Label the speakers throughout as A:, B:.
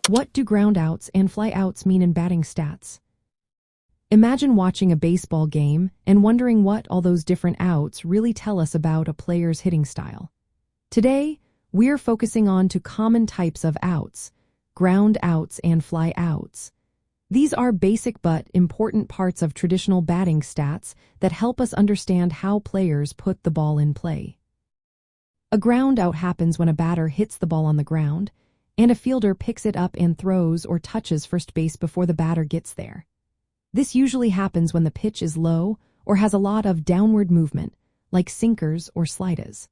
A: What do groundouts and flyouts mean in batting stats? Imagine watching a baseball game and wondering what all those different outs really tell us about a player's hitting style. Today, we're focusing on two common types of outs, groundouts and flyouts. These are basic but important parts of traditional batting stats that help us understand how players put the ball in play. A groundout happens when a batter hits the ball on the ground, and a fielder picks it up and throws or touches first base before the batter gets there. This usually happens when the pitch is low or has a lot of downward movement, like sinkers or sliders.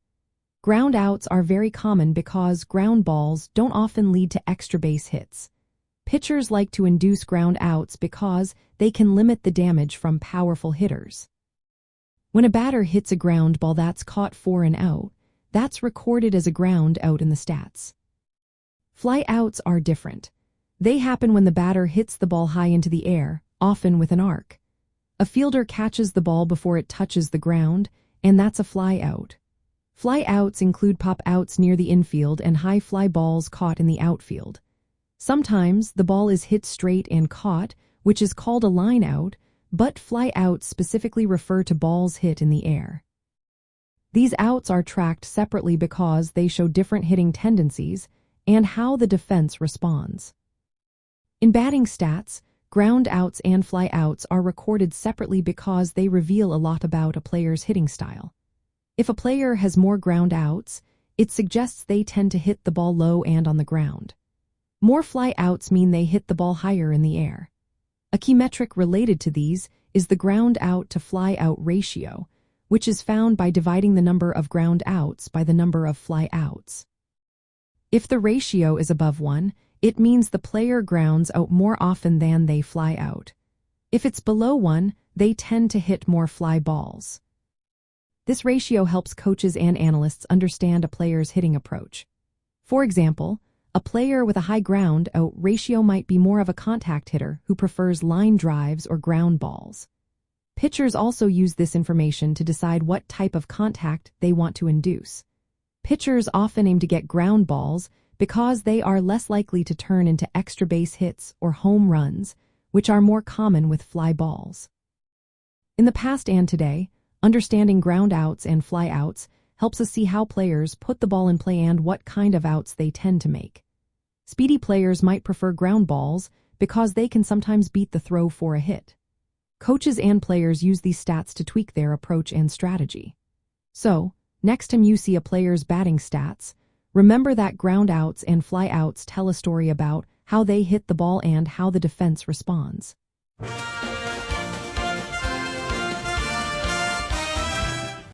A: Groundouts are very common because ground balls don't often lead to extra base hits. Pitchers like to induce groundouts because they can limit the damage from powerful hitters. When a batter hits a ground ball that's caught for an out, that's recorded as a ground out in the stats. Flyouts are different. They happen when the batter hits the ball high into the air, often with an arc. A fielder catches the ball before it touches the ground, and that's a flyout. Flyouts include pop-outs near the infield and high fly balls caught in the outfield. Sometimes the ball is hit straight and caught, which is called a line out, but flyouts specifically refer to balls hit in the air. These outs are tracked separately because they show different hitting tendencies and how the defense responds. In batting stats, groundouts and flyouts are recorded separately because they reveal a lot about a player's hitting style. If a player has more groundouts, it suggests they tend to hit the ball low and on the ground. More flyouts mean they hit the ball higher in the air. A key metric related to these is the ground-out to fly-out ratio, which is found by dividing the number of groundouts by the number of flyouts. If the ratio is above 1, it means the player grounds out more often than they fly out. If it's below 1, they tend to hit more fly balls. This ratio helps coaches and analysts understand a player's hitting approach. For example, a player with a high ground-out ratio might be more of a contact hitter who prefers line drives or ground balls. Pitchers also use this information to decide what type of contact they want to induce. Pitchers often aim to get ground balls because they are less likely to turn into extra base hits or home runs, which are more common with fly balls. In the past and today, understanding groundouts and flyouts helps us see how players put the ball in play and what kind of outs they tend to make. Speedy players might prefer ground balls because they can sometimes beat the throw for a hit. Coaches and players use these stats to tweak their approach and strategy. So, next time you see a player's batting stats, remember that groundouts and flyouts tell a story about how they hit the ball and how the defense responds.